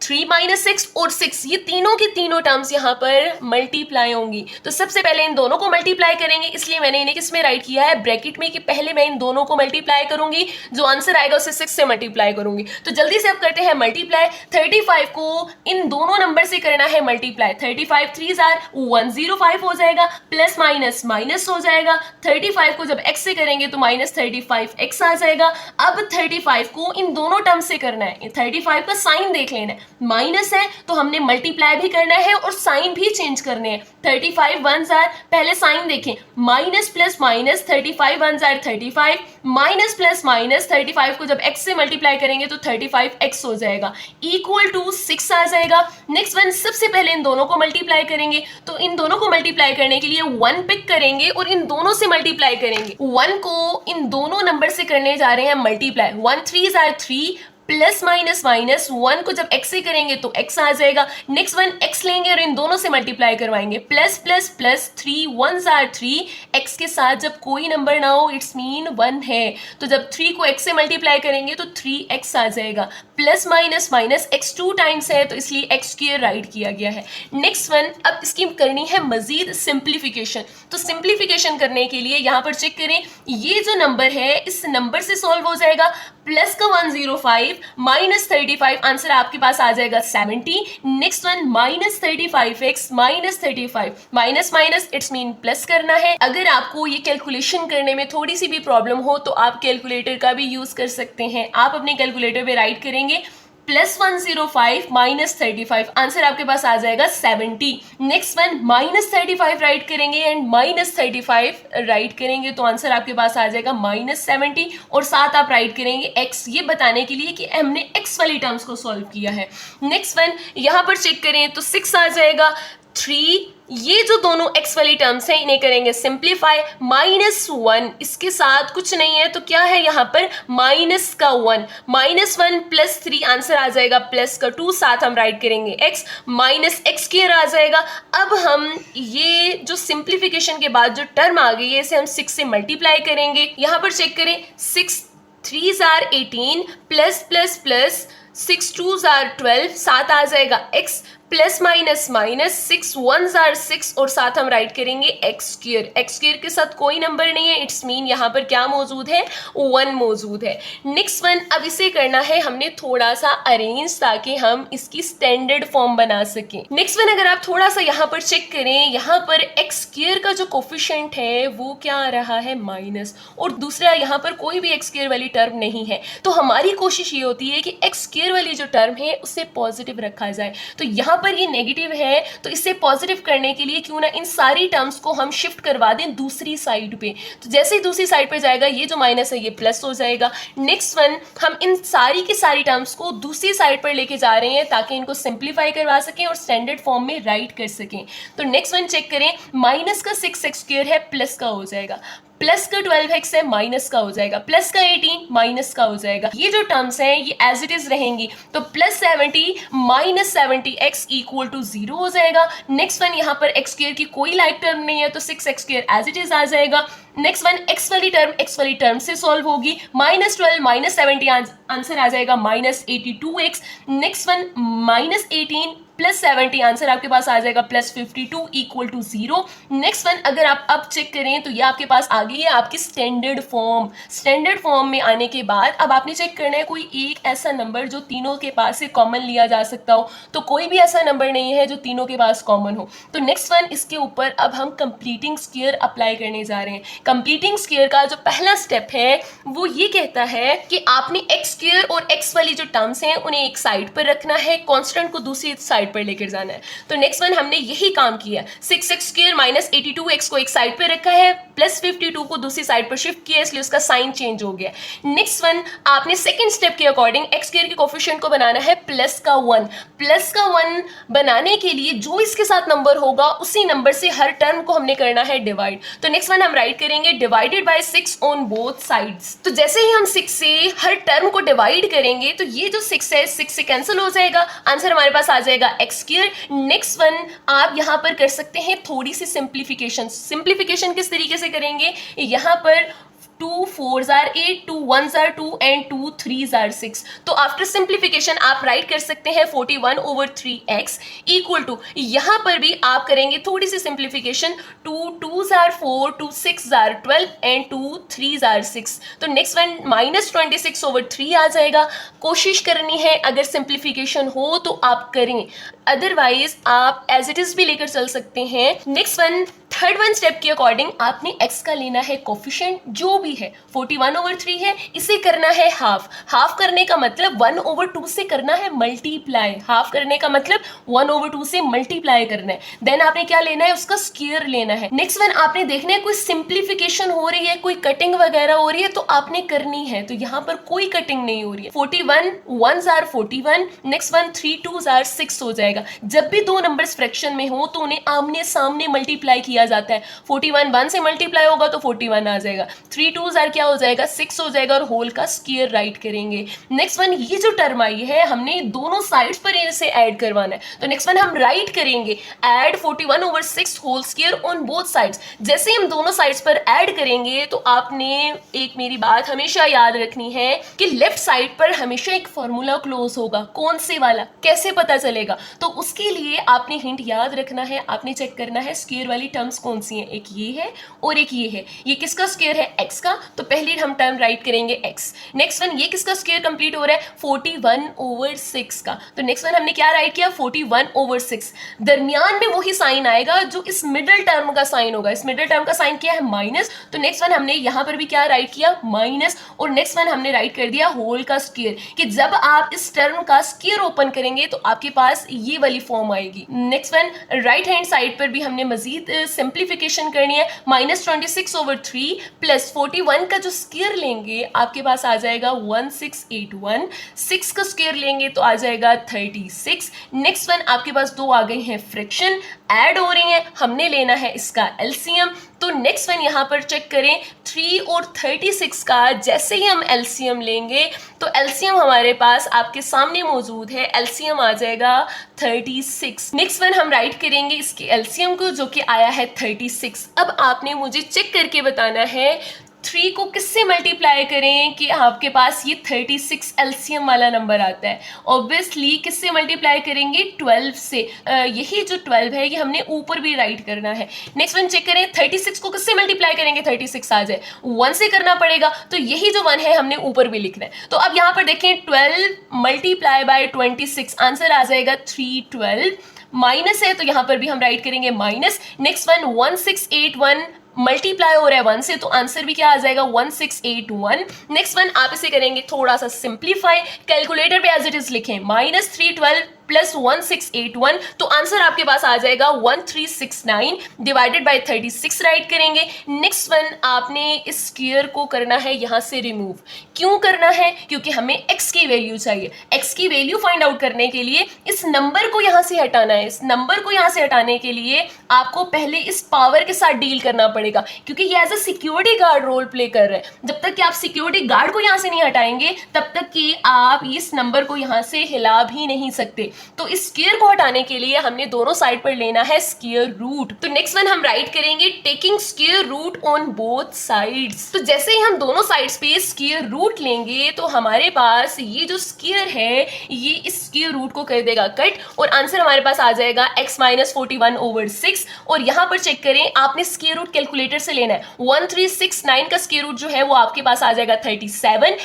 3 माइनस एक्स और 6, ये तीनों के तीनों टर्म्स यहाँ पर मल्टीप्लाई होंगी। तो सबसे पहले इन दोनों को मल्टीप्लाई करेंगे, इसलिए मैंने इन्हें किस में राइट किया है, ब्रैकेट में, कि पहले मैं इन दोनों को मल्टीप्लाई करूंगी, जो आंसर आएगा उसे 6 से मल्टीप्लाई करूंगी। तो जल्दी से अब करते हैं मल्टीप्लाई। 35 को इन दोनों नंबर से करना है मल्टीप्लाई, 35 3 आर 105 हो जाएगा, प्लस माइनस माइनस हो जाएगा। 35 को जब x से करेंगे तो माइनस 35x आ जाएगा। अब 35 को इन दोनों टर्म से करना है, 35 का साइन देख लेना है, माइनस है तो हमने मल्टीप्लाई भी करना है और साइन भी चेंज करने हैं। 35 1 आर, पहले साइन देखें, minus plus minus, 35 1 are 35, minus plus minus, 35 को जब x से मल्टीप्लाई करेंगे तो 35x हो जाएगा, इक्वल टू 6 आ जाएगा। नेक्स्ट वन सबसे पहले इन दोनों को मल्टीप्लाई करेंगे, तो इन दोनों को मल्टीप्लाई करने के लिए 1 पिक करेंगे और इन दोनों से मल्टीप्लाई करेंगे। 1 को इन दोनों नंबर से करने जा रहे हैं multiply, 1 3 are 3, plus minus minus, 1 को जब x से करेंगे तो x आ जाएगा। नेक्स्ट वन x लेंगे और इन दोनों से मल्टीप्लाई करवाएंगे, plus plus plus, 3 1 are 3, x के साथ जब कोई नंबर ना हो इट्स मीन 1 है, तो जब 3 को x से मल्टीप्लाई करेंगे तो 3x आ जाएगा। Plus minus minus, x 2 times है तो इसलिए x स्क्वायर राइट किया गया है। नेक्स्ट वन अब इसकी करनी है मजीद सिंप्लीफिकेशन। तो सिंप्लीफिकेशन करने के लिए यहाँ पर चेक करें, ये जो नंबर है इस नंबर से सॉल्व हो जाएगा, प्लस का 105 माइनस 35, आंसर आपके पास आ जाएगा 70। Next one minus 35x minus 35, minus minus it's mean plus करना है। अगर आपको ये कैलकुलेशन करने में थोड़ी सी भी प्रॉब्लम हो तो आप कैलकुलेटर का भी यूज कर सकते हैं। आप अपने कैलकुलेटर पे राइट करेंगे प्लस 105 माइनस 35, आंसर आपके पास आ जाएगा 70। नेक्स्ट वन माइनस 35 राइट करेंगे एंड माइनस 35 राइट करेंगे तो आंसर आपके पास आ जाएगा माइनस 70, और साथ आप राइट करेंगे x, ये बताने के लिए कि हमने x वाली टर्म्स को सॉल्व किया है। नेक्स्ट वन यहाँ पर चेक करें तो 6 आ जाएगा, 3, ये जो दोनों x वाली टर्म्स हैं इन्हें करेंगे सिंप्लीफाई, माइनस 1, इसके साथ कुछ नहीं है तो क्या है यहाँ पर माइनस का 1, माइनस 1 प्लस 3, आंसर आ जाएगा प्लस का 2, साथ हम राइट करेंगे x, माइनस x स्क्वायर आ जाएगा। अब हम ये जो सिंप्लीफिकेशन के बाद जो टर्म आ गई है इसे हम 6 से मल्टीप्लाई करेंगे। यहाँ पर चेक करें, 6 3 are 18 plus plus plus 6 2 are 12, साथ आ जाएगा x, plus minus minus, 6 1 are 6 और साथ हम राइट करेंगे एक्स स्क्वायर। एक्स स्क्वायर के साथ कोई नंबर नहीं है, इट्स मीन यहाँ पर क्या मौजूद है, 1 मौजूद है। नेक्स्ट वन अब इसे करना है हमने थोड़ा सा अरेंज ताकि हम इसकी स्टैंडर्ड फॉर्म बना सकें। नेक्स्ट वन अगर आप थोड़ा सा यहाँ पर चेक करें, यहाँ पर एक्स स्क्वायर का जो कोफिशिएंट है वो क्या आ रहा है माइनस, और दूसरा यहाँ पर कोई भी एक्स स्क्वायर वाली टर्म नहीं है, तो हमारी कोशिश ये होती है कि एक्स स्क्वायर वाली जो टर्म है उसे पॉजिटिव रखा जाए। तो यहाँ पर ये नेगेटिव है तो इसे पॉजिटिव करने के लिए क्यों ना इन सारी टर्म्स को हम शिफ्ट करवा दें दूसरी साइड पे। तो जैसे ही दूसरी साइड पर जाएगा ये जो माइनस है ये प्लस हो जाएगा। नेक्स्ट वन, हम इन सारी की सारी टर्म्स को दूसरी साइड पर लेके जा रहे हैं ताकि इनको सिंप्लीफाई करवा सकें और स्टैंडर्ड फॉर्म में राइट कर सकें। तो नेक्स्ट वन चेक करें, माइनस का 6x² है प्लस का हो जाएगा, प्लस का 12x है माइनस का हो जाएगा, प्लस का 18 माइनस का हो जाएगा। ये जो टर्म्स हैं ये एज इट इज रहेंगी। तो +70 -70x इक्वल टू 0 हो जाएगा। नेक्स्ट वन, यहाँ पर x² की कोई लाइक टर्म नहीं है तो 6x² एज इट इज आ जाएगा। नेक्स्ट वन, x वाली टर्म से सॉल्व होगी, -12 -70 आंसर आ जाएगा -82x। नेक्स्ट वन, -18 +70 आंसर आपके पास आ जाएगा +52 इक्वल टू 0। नेक्स्ट वन, अगर आप अब चेक करें तो ये आपके पास आ गई है आपकी स्टैंडर्ड फॉर्म। स्टैंडर्ड फॉर्म में आने के बाद अब आपने चेक करना है कोई एक ऐसा नंबर जो तीनों के पास से कॉमन लिया जा सकता हो। तो कोई भी ऐसा नंबर नहीं है जो तीनों के पास कॉमन हो। तो नेक्स्ट वन, इसके ऊपर अब हम कंप्लीटिंग स्क्वायर अप्लाई करने जा रहे हैं। कंप्लीटिंग स्क्वायर का जो पहला स्टेप है वो ये कहता है कि आपने x² और x वाली जो टर्म्स हैं उन्हें एक साइड पर रखना है, कांस्टेंट को दूसरी साइड पर लेकर जाना है। तो नेक्स्ट वन, हमने यही काम किया, 6x² -82x को एक साइड पर रखा है, +52 को दूसरी साइड पर शिफ्ट किया, इसलिए उसका साइन चेंज हो गया। नेक्स्ट वन, आपने सेकंड स्टेप के अकॉर्डिंग x² के कोफिशिएंट को बनाना है +1। +1 बनाने के लिए जो इसके साथ नंबर होगा उसी नंबर से हर टर्म को हमने करना है डिवाइड। तो नेक्स्ट वन हम राइट करेंगे divided by 6 on both sides. तो जैसे ही हम 6 से हर टर्म को डिवाइड करेंगे तो ये जो 6 है 6 से कैंसिल हो जाएगा, आंसर हमारे पास आ जाएगा x²। नेक्स्ट वन, आप यहां पर कर सकते हैं थोड़ी सी सिंप्लीफिकेशन। सिंप्लीफिकेशन किस तरीके से करेंगे, यहां पर 2 4s are 8, 2 1s are 2 and 2 3s are 6। तो आफ्टर सिंप्लीफिकेशन आप राइट कर सकते हैं 41/3x इक्वल टू, यहाँ पर भी आप करेंगे थोड़ी सी simplification, 2 2s are 4, 2 6s are 12 and 2 3s are 6। तो नेक्स्ट वन -26/3 आ जाएगा। कोशिश करनी है अगर सिंप्लीफिकेशन हो तो आप करें, अदरवाइज आप एज इट इज भी लेकर चल सकते हैं। Next one, third one step के अकॉर्डिंग आपने x का लेना है कोफिशिएंट जो भी है, 41/3 है, इसे करना है हाफ। हाफ करने का मतलब 1/2 से करना है मल्टीप्लाई। हाफ करने का मतलब 1/2 से मल्टीप्लाई करना है। देन आपने क्या लेना है, उसका स्क्वायर लेना है। नेक्स्ट वन, आपने देखना है कोई सिंप्लीफिकेशन हो रही है, कोई कटिंग वगैरह हो रही है तो आपने करनी है। तो यहाँ पर कोई कटिंग नहीं हो रही है। 41 1s are 41, next one 3 2s are 6 हो जाएगा। जब भी दो नंबर्स फ्रैक्शन में हो तो उन्हें आमने सामने मल्टीप्लाई किया जाता है। 41 1 से मल्टीप्लाई होगा तो 41 आ जाएगा, 3 2s are क्या हो जाएगा 6 हो जाएगा और होल का स्क्वायर राइट करेंगे। नेक्स्ट वन, ये जो टर्म आई है हमने दोनों साइड्स पर इसे ऐड करवाना है। तो नेक्स्ट वन हम राइट करेंगे add 41/6 whole square on both sides. जैसे हम दोनों साइड्स पर ऐड करेंगे तो आपने एक मेरी बात हमेशा याद रखनी है कि लेफ्ट साइड पर हमेशा एक फॉर्मूला क्लोज होगा। कौन से वाला, कैसे पता चलेगा? तो उसके लिए आपने हिंट याद रखना है, आपने चेक करना है स्क्वायर वाली टर्म्स कौन सी हैं। एक ये है और एक ये है। ये किसका स्क्वायर है, x का, तो पहले हम टर्म राइट करेंगे x। नेक्स्ट वन, ये किसका स्क्वायर कंप्लीट हो रहा है, 41/6 का। तो नेक्स्ट वन हमने क्या राइट किया, 41/6। दरमियान में वही साइन आएगा जो इस मिडिल टर्म का साइन होगा। इस मिडिल टर्म का साइन क्या है, माइनस। तो नेक्स्ट वन हमने यहाँ पर भी क्या राइट किया, माइनस। और नेक्स्ट वन हमने राइट कर दिया होल का स्क्वायर, कि जब आप इस टर्म का स्क्वायर ओपन करेंगे तो आपके पास ये वाली फॉर्म आएगी। Next one, right hand side पर भी हमने मजीद सिंप्लीफिकेशन करनी है। -26/3 प्लस 41 का जो स्क्वायर लेंगे आपके पास आ जाएगा 1681। 6 का स्क्वायर लेंगे तो आ जाएगा 36। नेक्स्ट वन, आपके पास दो आ गए हैं फ्रैक्शन, ऐड हो रही हैं, हमने लेना है इसका एलसीएम। तो नेक्स्ट वन यहाँ पर चेक करें 3 और 36 का जैसे ही हम एलसीएम लेंगे तो एलसीएम हमारे पास आपके सामने मौजूद है, एलसीएम आ जाएगा 36। नेक्स्ट वन हम राइट करेंगे इसके एलसीएम को जो कि आया है 36। अब आपने मुझे चेक करके बताना है 3 को किससे मल्टीप्लाई करें कि आपके पास ये 36 एलसीएम वाला नंबर आता है। ऑब्वियसली किससे मल्टीप्लाई करेंगे, 12 से। यही जो 12 है ये हमने ऊपर भी राइट करना है। नेक्स्ट वन चेक करें 36 को किससे मल्टीप्लाई करेंगे 36 आ जाए, 1 से करना पड़ेगा। तो यही जो 1 है हमने ऊपर भी लिखना है। तो अब यहाँ पर देखें 12 मल्टीप्लाई बाय 26, आंसर आ जाएगा 312। माइनस है तो यहाँ पर भी हम राइट करेंगे माइनस। नेक्स्ट वन 1681 मल्टीप्लाई हो रहा है 1 से तो आंसर भी क्या आ जाएगा 1681। नेक्स्ट वन आप इसे करेंगे थोड़ा सा सिंप्लीफाई, कैलकुलेटर पे एज इट इज लिखें -312 प्लस 1681, तो आंसर आपके पास आ जाएगा 1369 डिवाइडेड बाय 36 राइट करेंगे। नेक्स्ट वन, आपने इस स्क्वायर को करना है यहाँ से रिमूव। क्यों करना है? क्योंकि हमें x की वैल्यू चाहिए। x की वैल्यू फाइंड आउट करने के लिए इस नंबर को यहाँ से हटाना है। इस नंबर को यहाँ से हटाने के लिए आपको पहले इस पावर के साथ डील करना पड़ेगा, क्योंकि ये as a security guard role play कर रहे हैं। जब तक कि आप सिक्योरिटी गार्ड को यहाँ से नहीं हटाएंगे तब तक कि आप इस नंबर को यहाँ से हिला भी नहीं सकते। तो इस स्क्वायर को हटाने के लिए हमने दोनों साइड पर लेना है स्क्वायर रूट। तो नेक्स्ट वन हम राइट करेंगे taking square root on both sides. तो जैसे ही हम दोनों साइड्स पे स्क्वायर रूट लेंगे तो हमारे पास ये जो स्क्वायर है ये इस स्क्वायर रूट को कर देगा कट, और आंसर हमारे पास आ जाएगा x माइनस 41/6। और यहाँ पर चेक करें, आपने स्क्वायर रूट कैलकुलेटर से लेना है। 1369 का स्क्वायर रूट जो है वो आपके पास आ जाएगा 37,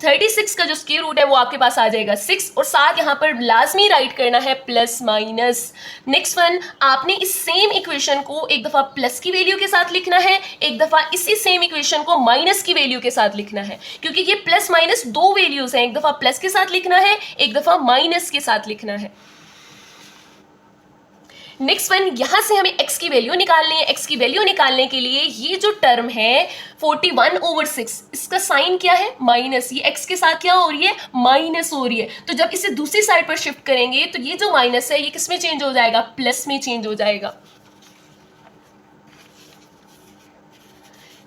36 का जो स्क्वायर रूट है वो आपके पास आ जाएगा 6, और साथ यहाँ पर लाजमी राइट करना है प्लस माइनस। नेक्स्ट वन, आपने इस सेम इक्वेशन को एक दफा प्लस की वैल्यू के साथ लिखना है, एक दफा इसी सेम इक्वेशन को माइनस की वैल्यू के साथ लिखना है, क्योंकि ये प्लस माइनस दो वैल्यूज हैं। एक दफा प्लस के साथ लिखना है, एक दफा माइनस के साथ लिखना है। नेक्स्ट वन, यहां से हमें x की वैल्यू निकालनी है। x की वैल्यू निकालने के लिए ये जो टर्म है 41/6, इसका साइन क्या है? माइनस। ये x के साथ क्या हो रही है? माइनस हो रही है। तो जब इसे दूसरी साइड पर शिफ्ट करेंगे तो ये जो माइनस है ये किस में चेंज हो जाएगा? प्लस में चेंज हो जाएगा।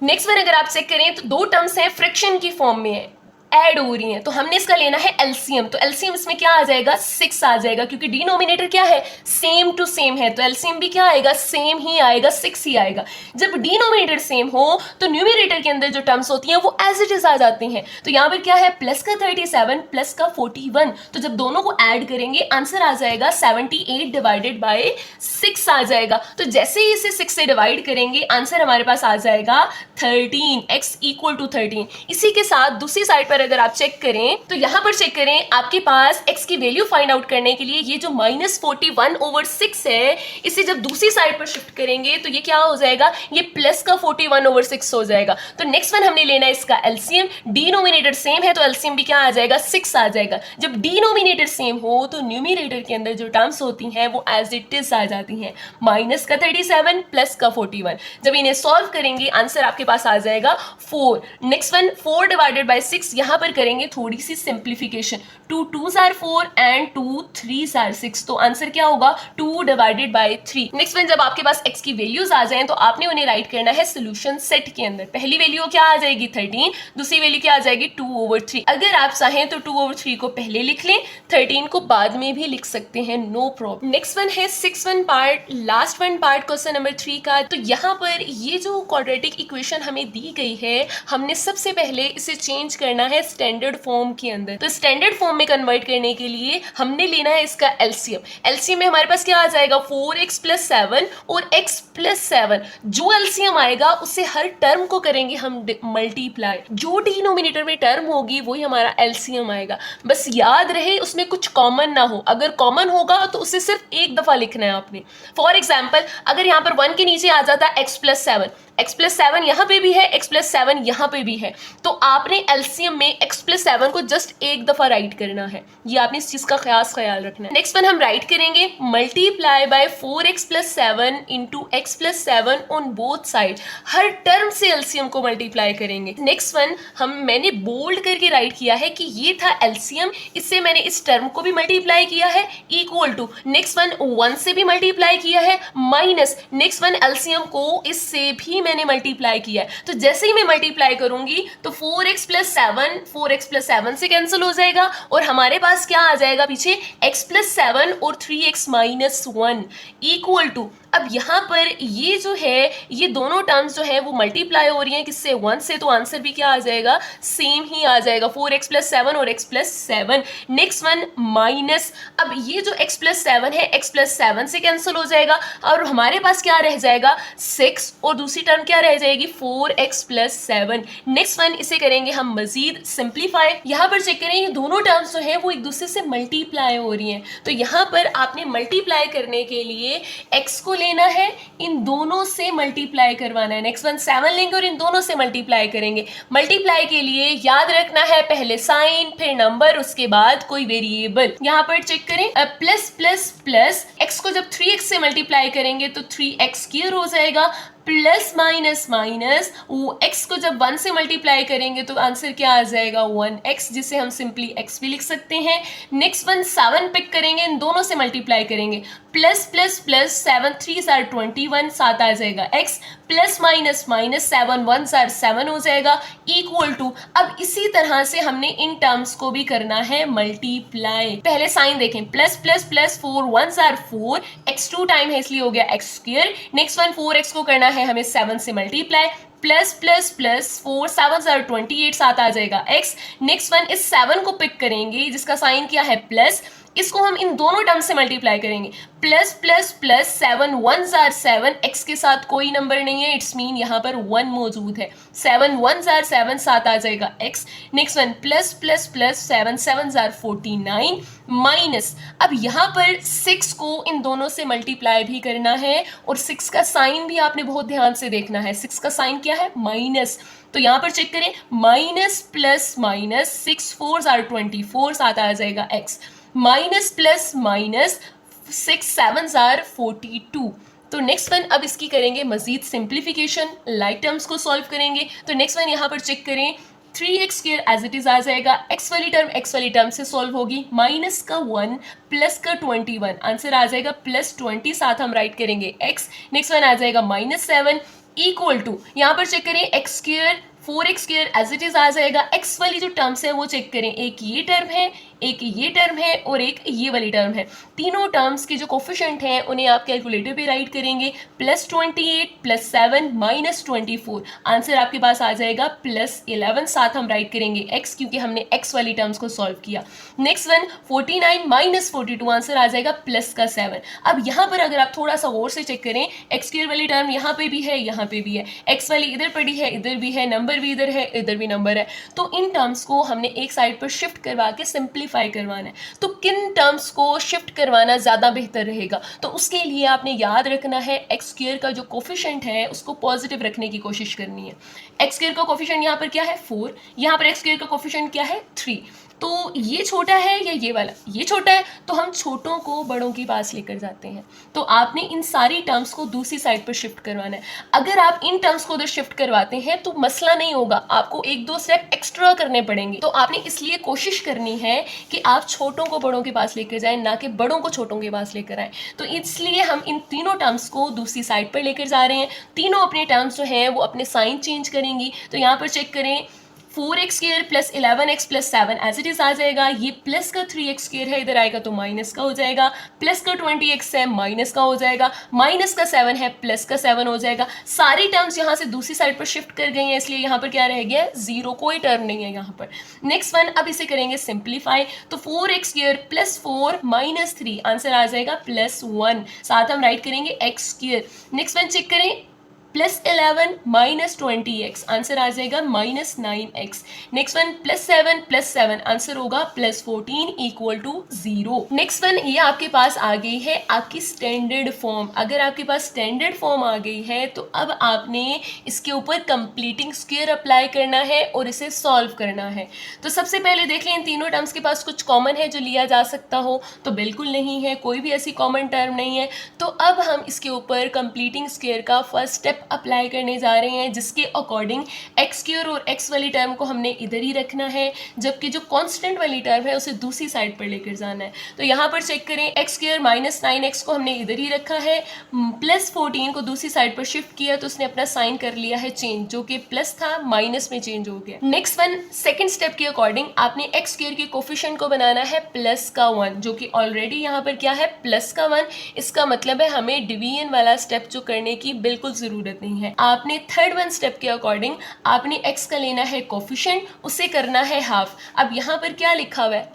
नेक्स्ट वन, अगर आप चेक करें तो दो टर्म्स हैं फ्रैक्शन की फॉर्म में है, ऐड हो रही हैं, तो हमने इसका लेना है एलसीएम। तो एलसीएम इसमें क्या आ जाएगा? 6 आ जाएगा, क्योंकि डिनोमिनेटर क्या है? सेम टू सेम है, तो एलसीएम भी क्या आएगा? सेम ही आएगा, 6 ही आएगा। जब डिनोमिनेटर सेम हो तो न्यूमरेटर के अंदर जो टर्म्स होती हैं वो एज इट इज आ जाती हैं। तो यहाँ पर क्या है? प्लस का 37 प्लस का 41, तो जब दोनों को ऐड करेंगे आंसर आ जाएगा 78 डिवाइडेड बाय 6 आ जाएगा। तो जैसे ही इसे 6 से डिवाइड करेंगे आंसर हमारे पास आ जाएगा 13, x इक्वल टू 13। इसी के साथ दूसरी साइड पर अगर आप चेक करें तो यहां पर चेक करें, आपके पास x की वैल्यू फाइंड आउट करने के लिए ये जो -41/6 है, इसे जब दूसरी साइड पर शिफ्ट करेंगे तो ये क्या हो जाएगा? ये प्लस का 41/6 हो जाएगा। तो नेक्स्ट वन हमने लेना है इसका एलसीएम। डिनोमिनेटर सेम है तो एलसीएम भी क्या आ जाएगा? 6 आ जाएगा। जब डिनोमिनेटर सेम हो तो न्यूमरेटर के अंदर जो टर्म्स होती हैं वो एज इट इज आ जाती हैं, माइनस का 37 प्लस का 41। जब इन्हें सॉल्व करेंगे आंसर आपके पास आ जाएगा 4। नेक्स्ट वन, 4 डिवाइडेड बाय 6, यहां पर करेंगे थोड़ी सी simplification. 2 2s are 4 and 2 3s are 6, तो आंसर क्या होगा? 2 डिवाइडेड बाय 3। नेक्स्ट वन, जब आपके पास x की वैल्यूज आ जाएं तो आपने उन्हें राइट करना है सोल्यूशन सेट के अंदर। पहली वैल्यू क्या आ जाएगी? 13, दूसरी वैल्यू क्या आ जाएगी? 2/3। अगर आप चाहें तो 2/3 को पहले लिख लें, 13 को बाद में भी लिख सकते हैं, नो प्रॉब्लम। नेक्स्ट वन है 6th part, last one part question number 3 का। तो यहाँ पर ये जो क्वाड्रेटिक इक्वेशन हमें दी गई है, हमने सबसे पहले इसे चेंज करना है स्टैंडर्ड फॉर्म के अंदर। तो स्टैंडर्ड फॉर्म में कन्वर्ट करने के लिए हमने लेना है इसका एलसीएम। एलसीएम में हमारे पास क्या आ जाएगा? 4x + 7 और x + 7। जो एलसीएम आएगा उससे हर टर्म को करेंगे हम मल्टीप्लाई। जो डिनोमिनेटर में टर्म होगी वही हमारा एलसीएम आएगा। बस याद रहे उसमें कुछ कॉमन ना हो, अगर कॉमन होगा तो उसे सिर्फ एक दफा लिखना है आपने। फॉर एग्जाम्पल, अगर यहाँ पर 1 के नीचे आ जाता x + 7, x + 7 यहाँ पे भी है, x + 7 यहाँ पे भी है, तो आपने एलसीएम में x + 7 को जस्ट एक दफा राइट करना है। ये आपने इस चीज का ख्याल रखना है। नेक्स्ट वन हम राइट करेंगे multiply by 4x + 7 into x + 7 on both side. Her term से एलसीएम को मल्टीप्लाई करेंगे। नेक्स्ट वन मैंने बोल्ड करके राइट किया है कि ये था एलसीएम, इससे मैंने इस टर्म को भी मल्टीप्लाई किया है, इक्वल टू नेक्स्ट वन 1 से भी मल्टीप्लाई किया है, माइनस नेक्स्ट वन एलसीएम को इससे भी मैंने मल्टीप्लाई किया है। तो जैसे ही मैं मल्टीप्लाई करूंगी तो 4x + 7 से कैंसिल हो जाएगा और हमारे पास क्या आ जाएगा पीछे? x + 7 और 3x - 1 इक्वल टू। अब यहाँ पर ये जो है, ये दोनों टर्म्स जो है वो मल्टीप्लाई हो रही हैं किससे? 1 से, तो आंसर भी क्या आ जाएगा? सेम ही आ जाएगा, 4x + 7 और x + 7। नेक्स्ट वन माइनस, अब ये जो x + 7 है x + 7 से कैंसिल हो जाएगा और हमारे पास क्या रह जाएगा? 6, और दूसरी टर्म क्या रह जाएगी 4x प्लस 7। नेक्स्ट वन इसे करेंगे हम मजीद सिंप्लीफाई। यहाँ पर चेक करें ये दोनों टर्म्स जो है वो एक दूसरे से मल्टीप्लाई हो रही हैं, तो यहाँ पर आपने मल्टीप्लाई करने के लिए x को लेना है, इन दोनों से मल्टीप्लाई करवाना है। नेक्स्ट वन 7 लेंगे और इन दोनों से मल्टीप्लाई करेंगे। मल्टीप्लाई के लिए याद रखना है पहले साइन फिर नंबर उसके बाद कोई वेरिएबल। यहाँ पर चेक करें प्लस प्लस प्लस x को जब 3x से मल्टीप्लाई करेंगे तो 3x क्यूब हो जाएगा, प्लस माइनस माइनस वो x को जब 1 से मल्टीप्लाई करेंगे तो आंसर क्या आ जाएगा 1x, जिसे हम सिंपली x भी लिख सकते हैं। नेक्स्ट वन 7 पिक करेंगे, इन दोनों से मल्टीप्लाई करेंगे, प्लस प्लस प्लस 7 3 आर 21, 7 आ जाएगा x, plus minus minus 7 1 are 7 हो जाएगा, इक्वल टू। अब इसी तरह से हमने इन टर्म्स को भी करना है मल्टीप्लाई। पहले साइन देखें, plus plus plus 4 1 are 4, x 2 time है इसलिए हो गया x square. Next one 4x को करना है हमें 7 से multiply, plus plus plus 4 7 are 28, 7 आ जाएगा x। नेक्स्ट वन इस 7 को पिक करेंगे जिसका साइन क्या है प्लस, इसको हम इन दोनों टर्म से मल्टीप्लाई करेंगे, plus plus plus 7 1 are 7, x के साथ कोई नंबर नहीं है, इट्स मीन यहाँ पर 1 मौजूद है, 7 1 आर 7, 7 आ जाएगा x। Next one plus plus plus 7 7 are 49 minus, अब यहाँ पर 6 को इन दोनों से मल्टीप्लाई भी करना है और 6 का साइन भी आपने बहुत ध्यान से देखना है, 6 का साइन क्या है माइनस, तो यहाँ पर चेक करें माइनस प्लस माइनस 6 4 आर 24, 7 आ जाएगा x, minus plus minus 6 7 are 42। तो नेक्स्ट वन अब इसकी करेंगे मजीद सिंप्लीफिकेशन, लाइक टर्म्स को सॉल्व करेंगे। तो नेक्स्ट वन यहाँ पर चेक करें 3x square as it is आ जाएगा, x वाली टर्म से सॉल्व होगी, माइनस का 1 प्लस का 21, आंसर आ जाएगा प्लस 20, साथ हम राइट करेंगे x। नेक्स्ट वन आ जाएगा माइनस 7 इक्वल टू, यहाँ पर चेक करें x square 4x square as it is आ जाएगा, x वाली जो टर्म्स है वो चेक करें, एक ये टर्म है, एक ये टर्म है और एक ये वाली टर्म है, तीनों टर्म्स के जो कोफिशिएंट हैं उन्हें आप कैलकुलेटर पे राइट करेंगे, प्लस 28 प्लस 7 माइनस 24, आंसर आपके पास आ जाएगा प्लस 11, साथ हम राइट करेंगे x क्योंकि हमने x वाली टर्म्स को सॉल्व किया। नेक्स्ट वन 49 माइनस 42, आंसर आ जाएगा प्लस का 7। अब यहाँ पर अगर आप थोड़ा सा गौर से चेक करें, x स्क्वायर वाली टर्म यहाँ पे भी है, यहाँ पे भी है, x वाली इधर पड़ी है, इधर भी है, नंबर भी इधर है, इधर भी नंबर है, तो इन टर्म्स को हमने एक साइड पर शिफ्ट करवा के सिंप्लीफाई करवाना है। तो किन टर्म्स को शिफ्ट करवाना ज़्यादा बेहतर रहेगा, तो उसके लिए आपने याद रखना है x स्क्वायर का जो कोफिशिएंट है उसको पॉजिटिव रखने की कोशिश करनी है। x स्क्वायर का कोफिशिएंट यहाँ पर क्या है 4, यहाँ पर x स्क्वायर का कोफिशिएंट क्या है 3, तो ये छोटा है या ये वाला, ये छोटा है, तो हम छोटों को बड़ों के पास लेकर जाते हैं। तो आपने इन सारी टर्म्स को दूसरी साइड पर शिफ्ट करवाना है। अगर आप इन टर्म्स को उधर शिफ्ट करवाते हैं तो मसला नहीं होगा, आपको 1-2 स्टेप एक्स्ट्रा करने पड़ेंगे। तो आपने इसलिए कोशिश करनी है कि आप छोटों को बड़ों के पास लेकर जाएं, ना कि बड़ों को छोटों के पास लेकर आएं। तो इसलिए हम इन तीनों टर्म्स को दूसरी साइड पर लेकर जा रहे हैं। तीनों अपने टर्म्स जो हैं वो अपने साइन चेंज करेंगी। तो यहाँ पर चेक करें 4x square plus 11x plus 7 as it is आ जाएगा, ये प्लस का 3x स्क्वायर है, इधर आएगा तो माइनस का हो जाएगा, प्लस का 20x है माइनस का हो जाएगा, माइनस का 7 है प्लस का 7 हो जाएगा। सारी टर्म्स यहाँ से दूसरी साइड पर शिफ्ट कर गई हैं, इसलिए यहाँ पर क्या रह गया 0, कोई टर्म नहीं है यहाँ पर। नेक्स्ट वन अब इसे करेंगे सिंप्लीफाई, तो 4x square plus 4 minus 3, answer आ जाएगा प्लस 1, साथ हम राइट करेंगे x square. Next one check करें प्लस 11 माइनस 20x, आंसर आ जाएगा minus 9x। Next one plus 7 plus 7, answer होगा plus 14 equal to 0। Next one ये आपके पास आ गई है आपकी स्टैंडर्ड फॉर्म। अगर आपके पास स्टैंडर्ड फॉर्म आ गई है तो अब आपने इसके ऊपर कंप्लीटिंग स्क्वायर अप्लाई करना है और इसे सॉल्व करना है। तो सबसे पहले देख लें इन तीनों टर्म्स के पास कुछ कॉमन है जो लिया जा सकता हो, तो बिल्कुल नहीं है, कोई भी ऐसी कॉमन टर्म नहीं है। तो अब हम इसके ऊपर कंप्लीटिंग स्क्वायर का फर्स्ट स्टेप अप्लाई करने जा रहे हैं, जिसके अकॉर्डिंग x स्क्वायर और x वाली टर्म को हमने इधर ही रखना है, जबकि जो कांस्टेंट वाली टर्म है उसे दूसरी साइड पर लेकर जाना है। तो यहाँ पर चेक करें x स्क्वायर माइनस 9x को हमने इधर ही रखा है, प्लस 14 को दूसरी साइड पर शिफ्ट किया तो उसने अपना साइन कर लिया है चेंज, जो कि प्लस था माइनस में चेंज हो गया। नेक्स्ट वन सेकेंड स्टेप के अकॉर्डिंग आपने x स्क्वायर के कोफिशिएंट को बनाना है प्लस का 1, जो कि ऑलरेडी यहाँ पर क्या है प्लस का 1। इसका मतलब है हमें डिवीजन वाला स्टेप जो करने की बिल्कुल ज़रूरत ज़रूरत नहीं है। आपने थर्ड वन स्टेप के अकॉर्डिंग आपने x का लेना है कोफिशिएंट, उसे करना है हाफ। अब यहाँ पर क्या लिखा हुआ है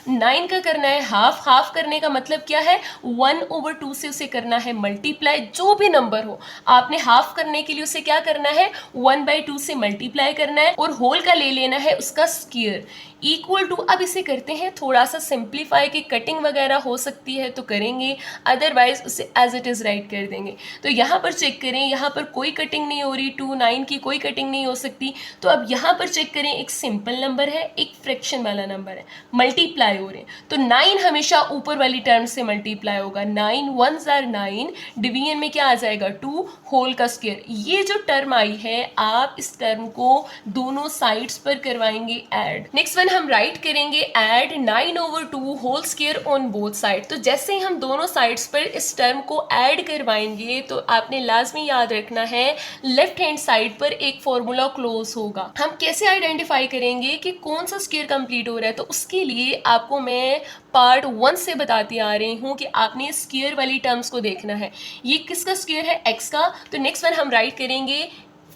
9 का करना है हाफ। हाफ करने का मतलब क्या है 1/2 से उसे करना है मल्टीप्लाई। जो भी नंबर हो आपने हाफ करने के लिए उसे क्या करना है 1/2 से मल्टीप्लाई करना है और होल का ले लेना है उसका स्क्वायर इक्वल टू। अब इसे करते हैं थोड़ा सा सिंप्लीफाई, की कटिंग वगैरह हो सकती है तो करेंगे, अदरवाइज उसे एज इट इज़ राइट कर देंगे। तो यहाँ पर चेक करें, यहाँ पर कोई कटिंग नहीं हो रही, 2 9 की कोई कटिंग नहीं हो सकती। तो अब यहाँ पर चेक करें, एक सिंपल नंबर है, एक फ्रैक्शन वाला नंबर है, मल्टीप्लाई हो रहे हैं। तो 9 हमेशा ऊपर वाली टर्म से मल्टीप्लाई होगा। 9 1s are 9, डिवीजन में क्या आ जाएगा 2, होल का स्क्वायर। ये जो टर्म आई है आप इस टर्म को दोनों साइड्स पर करवाएंगे ऐड। नेक्स्ट वन हम राइट करेंगे add 9/2 whole square on both side. तो जैसे ही हम दोनों साइड्स पर इस टर्म को ऐड करवाएंगे तो आपने लाजमी याद रखना है लेफ्ट हैंड साइड पर एक फॉर्मूला क्लोज होगा। हम कैसे आइडेंटिफाई करेंगे कि कौन सा स्क्वायर कंप्लीट हो रहा है, तो उसके लिए आपको मैं पार्ट 1 से बताती आ रही हूँ कि आपने स्क्वायर वाली टर्म्स को देखना है। ये किसका स्क्वायर है x का। तो नेक्स्ट वन हम राइट करेंगे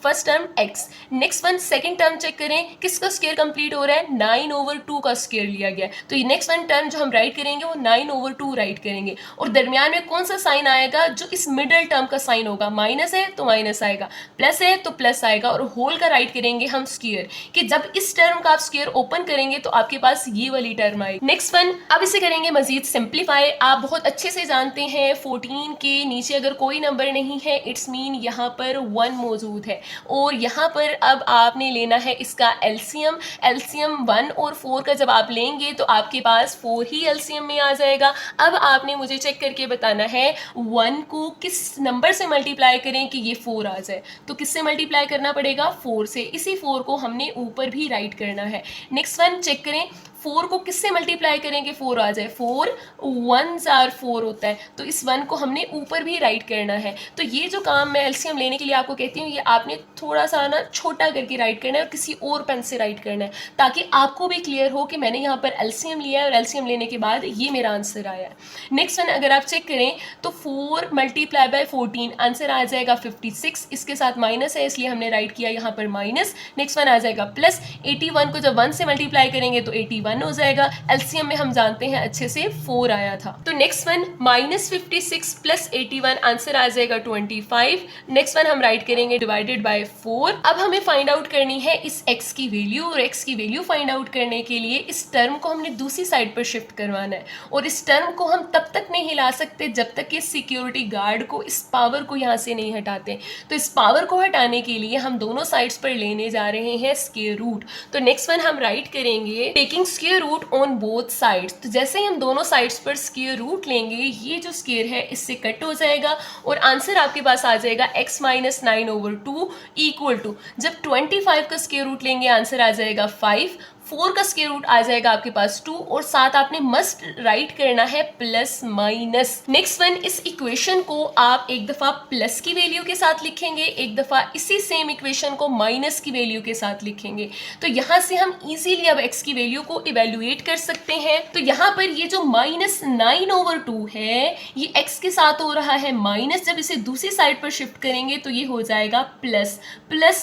first term x। Next one second term check करें किसका स्क्वायर कंप्लीट हो रहा है 9/2 का स्क्वायर लिया गया है। तो ये नेक्स्ट वन टर्म जो हम राइट करेंगे वो 9/2 राइट करेंगे और दरमियान में कौन सा साइन आएगा जो इस मिडल टर्म का साइन होगा। माइनस है तो माइनस आएगा, प्लस है तो प्लस आएगा और होल का राइट करेंगे हम स्क्वायर, कि जब इस टर्म का आप स्क्वायर ओपन करेंगे तो आपके पास ये वाली टर्म आएगी। नेक्स्ट वन अब इसे करेंगे मजीद सिंप्लीफाई। आप बहुत अच्छे से जानते हैं 14 के नीचे अगर कोई नंबर नहीं है इट्स मीन यहाँ पर 1 मौजूद है और यहाँ पर अब आपने लेना है इसका एलसीएम। एलसीएम 1 और 4 का जब आप लेंगे तो आपके पास 4 ही एलसीएम में आ जाएगा। अब आपने मुझे चेक करके बताना है 1 को किस नंबर से मल्टीप्लाई करें कि ये 4 आ जाए। तो किससे मल्टीप्लाई करना पड़ेगा 4 से। इसी 4 को हमने ऊपर भी राइट करना है। नेक्स्ट वन चेक करें 4 को किससे मल्टीप्लाई करेंगे 4 आ जाए। 4 1s are 4 होता है तो इस 1 को हमने ऊपर भी राइट करना है। तो ये जो काम मैं एलसीएम लेने के लिए आपको कहती हूँ ये आपने थोड़ा सा ना छोटा करके राइट करना है और किसी और पेन से राइट करना है ताकि आपको भी क्लियर हो कि मैंने यहाँ पर एलसीएम लिया है और एलसीएम लेने के बाद ये मेरा आंसर आया है। नेक्स्ट वन अगर आप चेक करें तो 4 मल्टीप्लाई बाय 14 आंसर आ जाएगा 56। इसके साथ माइनस है इसलिए हमने राइट किया यहाँ पर माइनस। नेक्स्ट वन आ जाएगा प्लस 81 को जब 1 से मल्टीप्लाई करेंगे तो 81 हो जाएगा। एलसीएम में हम जानते हैं अच्छे से 4 आया था। तो नेक्स्ट वन -56 प्लस 81 आंसर आ जाएगा 25। नेक्स्ट वन हम राइट करेंगे डिवाइडेड बाय 4। अब हमें फाइंड आउट करनी है इस x की वैल्यू और x की वैल्यू फाइंड आउट करने के लिए इस टर्म को हमने दूसरी साइड पर शिफ्ट करवाना है और इस टर्म को हम तब तक नहीं हिला सकते जब तक कि सिक्योरिटी गार्ड को इस पावर को यहाँ से नहीं हटाते। तो इस पावर को हटाने के लिए हम दोनों साइड्स पर लेने जा रहे हैं स्क्वायर रूट। तो नेक्स्ट वन हम राइट करेंगे taking square root on both sides. तो जैसे ही हम दोनों साइड्स पर स्क्वायर रूट लेंगे ये जो स्क्वायर है इससे कट हो जाएगा और आंसर आपके पास आ जाएगा x - 9/2 इक्वल टू, जब 25 का स्क्वायर रूट लेंगे आंसर आ जाएगा 5। 4 का स्क्वायर रूट आ जाएगा आपके पास 2 और साथ आपने मस्ट राइट करना है प्लस माइनस। नेक्स्ट वन इस इक्वेशन को आप एक दफा प्लस की वैल्यू के साथ लिखेंगे, एक दफा इसी सेम इक्वेशन को माइनस की वैल्यू के साथ लिखेंगे। तो यहाँ से हम इजीली अब x की वैल्यू को इवेल्युएट कर सकते हैं। तो यहाँ पर ये जो -9/2 है ये x के साथ हो रहा है माइनस, जब इसे दूसरी साइड पर शिफ्ट करेंगे तो ये हो जाएगा प्लस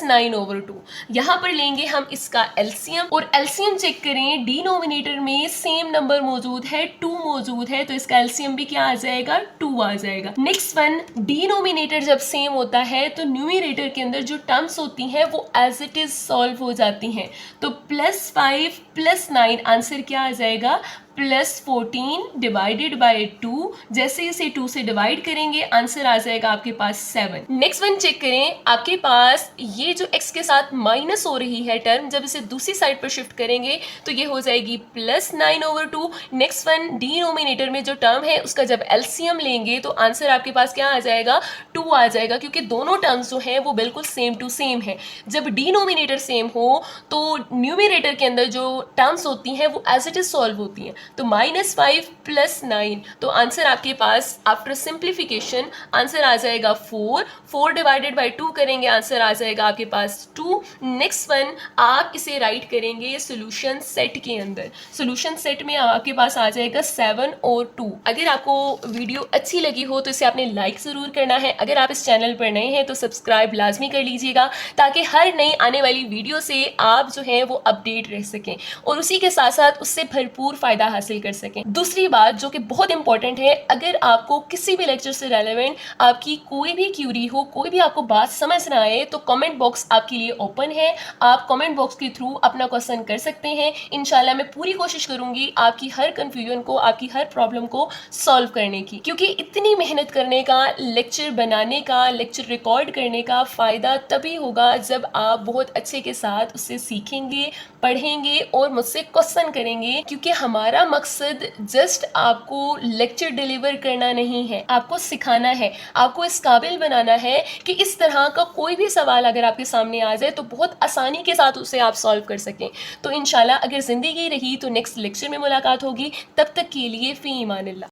9/2। यहाँ पर लेंगे हम इसका एलसीएम और एलसीएम चेक करें डिनोमिनेटर में सेम नंबर मौजूद है 2 मौजूद है तो इसका एलसीएम भी क्या आ जाएगा 2 आ जाएगा। नेक्स्ट वन डिनोमिनेटर जब सेम होता है तो न्यूमरेटर के अंदर जो टर्म्स होती हैं वो एज इट इज सॉल्व हो जाती हैं। तो +5 + 9 आंसर क्या आ जाएगा +14 डिवाइडेड बाय 2। जैसे इसे 2 से डिवाइड करेंगे आंसर आ जाएगा आपके पास 7। नेक्स्ट वन चेक करें आपके पास ये जो x के साथ माइनस हो रही है टर्म, जब इसे दूसरी साइड पर शिफ्ट करेंगे तो ये हो जाएगी +9/2। नेक्स्ट वन डिनोमिनेटर में जो टर्म है उसका जब एलसीएम लेंगे तो आंसर आपके पास क्या आ जाएगा 2 आ जाएगा, क्योंकि दोनों टर्म्स जो हैं वो बिल्कुल सेम टू सेम है। जब डिनोमिनेटर सेम हो तो न्यूमरेटर के अंदर जो टर्म्स होती हैं वो एज इट इज सॉल्व होती हैं। तो -5 + 9, तो आंसर आपके पास आफ्टर सिंप्लीफिकेशन आंसर आ जाएगा 4। 4 डिवाइडेड बाई 2 करेंगे, आंसर आ जाएगा आपके पास 2। नेक्स्ट वन आप इसे राइट करेंगे सोल्यूशन सेट के अंदर। सोल्यूशन सेट में आपके पास आ जाएगा 7 और 2। अगर आपको वीडियो अच्छी लगी हो तो इसे आपने लाइक ज़रूर करना है। अगर आप इस चैनल पर नए हैं तो सब्सक्राइब लाजमी कर लीजिएगा, ताकि हर नई आने वाली वीडियो से आप जो है वो अपडेट रह सकें और उसी के साथ साथ उससे भरपूर फ़ायदा हासिल कर सकें। दूसरी बात जो कि बहुत इंपॉर्टेंट है, अगर आपको किसी भी लेक्चर से रेलेवेंट आपकी कोई भी क्यूरी हो, कोई भी आपको बात समझ ना आए, तो कमेंट बॉक्स आपके लिए ओपन है। आप कमेंट बॉक्स के थ्रू अपना क्वेश्चन कर सकते हैं। इंशाल्लाह मैं पूरी कोशिश करूंगी आपकी हर कंफ्यूजन को, आपकी हर प्रॉब्लम को सॉल्व करने की, क्योंकि इतनी मेहनत करने का, लेक्चर बनाने का, लेक्चर रिकॉर्ड करने का फ़ायदा तभी होगा जब आप बहुत अच्छे के साथ उससे सीखेंगे, पढ़ेंगे और मुझसे क्वेश्चन करेंगे। क्योंकि हमारा मकसद जस्ट आपको लेक्चर डिलीवर करना नहीं है, आपको सिखाना है, आपको इस काबिल बनाना है कि इस तरह का कोई भी सवाल अगर आपके सामने आ जाए तो बहुत आसानी के साथ उसे आप सॉल्व कर सकें। तो इंशाल्लाह अगर ज़िंदगी रही तो नेक्स्ट लेक्चर में मुलाकात होगी। तब तक के लिए फ़ी ईमानिल्लाह।